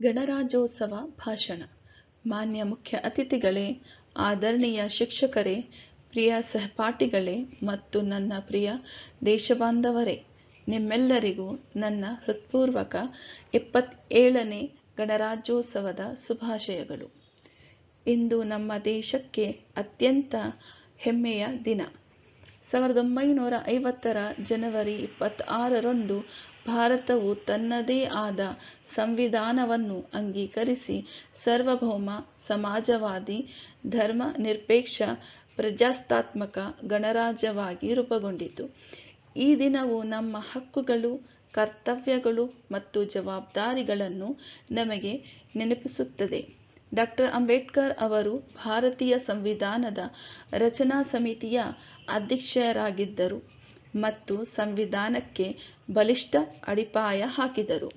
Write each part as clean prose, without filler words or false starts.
ಗಣರಾಜ್ಯೋತ್ಸವ ಭಾಷಣ. ಮಾನ್ಯ ಮುಖ್ಯ ಅತಿಥಿಗಳೇ, ಆದರಣೀಯ ಶಿಕ್ಷಕರೇ, ಪ್ರಿಯ ಸಹಪಾಠಿಗಳೇ ಮತ್ತು ನನ್ನ ಪ್ರಿಯ ದೇಶಬಾಂಧವರೇ, ನಿಮ್ಮೆಲ್ಲರಿಗೂ ನನ್ನ ಹೃತ್ಪೂರ್ವಕ 77ನೇ ಗಣರಾಜ್ಯೋತ್ಸವದ ಶುಭಾಶಯಗಳು. ಇಂದು ನಮ್ಮ ದೇಶಕ್ಕೆ ಅತ್ಯಂತ ಹೆಮ್ಮೆಯ ದಿನ. 1950ರ ಜನವರಿ 26ರಂದು ಭಾರತವು ತನ್ನದೇ ಆದ ಸಂವಿಧಾನವನ್ನು ಅಂಗೀಕರಿಸಿ ಸಾರ್ವಭೌಮ, ಸಮಾಜವಾದಿ, ಧರ್ಮ ನಿರಪೇಕ್ಷ, ಪ್ರಜಾಸತ್ತಾತ್ಮಕ ಗಣರಾಜ್ಯವಾಗಿ ರೂಪುಗೊಂಡಿತು. ಈ ದಿನವು ನಮ್ಮ ಹಕ್ಕುಗಳು, ಕರ್ತವ್ಯಗಳು ಮತ್ತು ಜವಾಬ್ದಾರಿಗಳನ್ನು ನಮಗೆ ನೆನಪಿಸುತ್ತದೆ. ಡಾ. ಅಂಬೇಡ್ಕರ್ ಅವರು ಭಾರತೀಯ ಸಂವಿಧಾನದ ರಚನಾ ಸಮಿತಿಯ ಅಧ್ಯಕ್ಷರಾಗಿದ್ದರು ಮತ್ತು ಸಂವಿಧಾನಕ್ಕೆ ಬಲಿಷ್ಠ ಅಡಿಪಾಯ ಹಾಕಿದರು.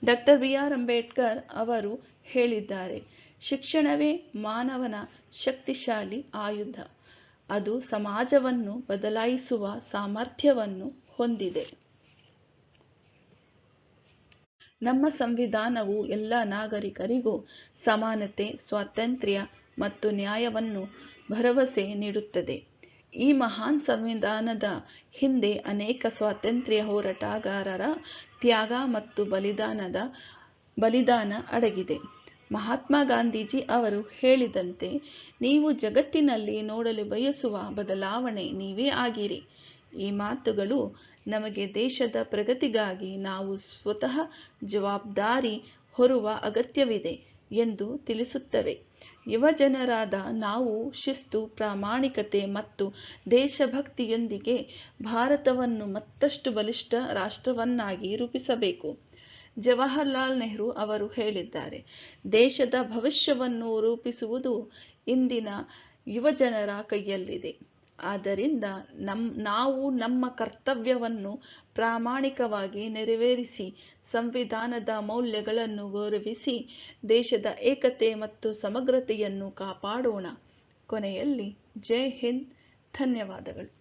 ಡಾ. ಬಿ. ಆರ್. ಅಂಬೇಡ್ಕರ್ ಅವರು ಹೇಳಿದ್ದಾರೆ, ಶಿಕ್ಷಣವೇ ಮಾನವನ ಶಕ್ತಿಶಾಲಿ ಆಯುಧ. ಅದು ಸಮಾಜವನ್ನು ಬದಲಾಯಿಸುವ ಸಾಮರ್ಥ್ಯವನ್ನು ಹೊಂದಿದೆ. ನಮ್ಮ ಸಂವಿಧಾನವು ಎಲ್ಲ ನಾಗರಿಕರಿಗೂ ಸಮಾನತೆ, ಸ್ವಾತಂತ್ರ್ಯ ಮತ್ತು ನ್ಯಾಯವನ್ನು ಭರವಸೆ ನೀಡುತ್ತದೆ. ಈ ಮಹಾನ್ ಸಂವಿಧಾನದ ಹಿಂದೆ ಅನೇಕ ಸ್ವಾತಂತ್ರ್ಯ ಹೋರಾಟಗಾರರ ತ್ಯಾಗ ಮತ್ತು ಬಲಿದಾನ ಅಡಗಿದೆ. ಮಹಾತ್ಮ ಗಾಂಧೀಜಿ ಅವರು ಹೇಳಿದಂತೆ, ನೀವು ಜಗತ್ತಿನಲ್ಲಿ ನೋಡಲು ಬಯಸುವ ಬದಲಾವಣೆ ನೀವೇ ಆಗಿರಿ. ಈ ಮಾತುಗಳು ನಮಗೆ ದೇಶದ ಪ್ರಗತಿಗಾಗಿ ನಾವು ಸ್ವತಃ ಜವಾಬ್ದಾರಿ ಹೊರುವ ಅಗತ್ಯವಿದೆ ಎಂದು ತಿಳಿಸುತ್ತವೆ. ಯುವಜನರಾದ ನಾವು ಶಿಸ್ತು, ಪ್ರಾಮಾಣಿಕತೆ ಮತ್ತು ದೇಶಭಕ್ತಿಯೊಂದಿಗೆ ಭಾರತವನ್ನು ಮತ್ತಷ್ಟು ಬಲಿಷ್ಠ ರಾಷ್ಟ್ರವನ್ನಾಗಿ ರೂಪಿಸಬೇಕು. ಜವಾಹರಲಾಲ್ ನೆಹರು ಅವರು ಹೇಳಿದ್ದಾರೆ, ದೇಶದ ಭವಿಷ್ಯವನ್ನು ರೂಪಿಸುವುದು ಇಂದಿನ ಯುವಜನರ ಕೈಯಲ್ಲಿದೆ. ಆದ್ದರಿಂದ ನಾವು ನಮ್ಮ ಕರ್ತವ್ಯವನ್ನು ಪ್ರಾಮಾಣಿಕವಾಗಿ ನೆರವೇರಿಸಿ ಸಂವಿಧಾನದ ಮೌಲ್ಯಗಳನ್ನು ಗೌರವಿಸಿ ದೇಶದ ಏಕತೆ ಮತ್ತು ಸಮಗ್ರತೆಯನ್ನು ಕಾಪಾಡೋಣ. ಕೊನೆಯಲ್ಲಿ ಜೈ ಹಿಂದ್. ಧನ್ಯವಾದಗಳು.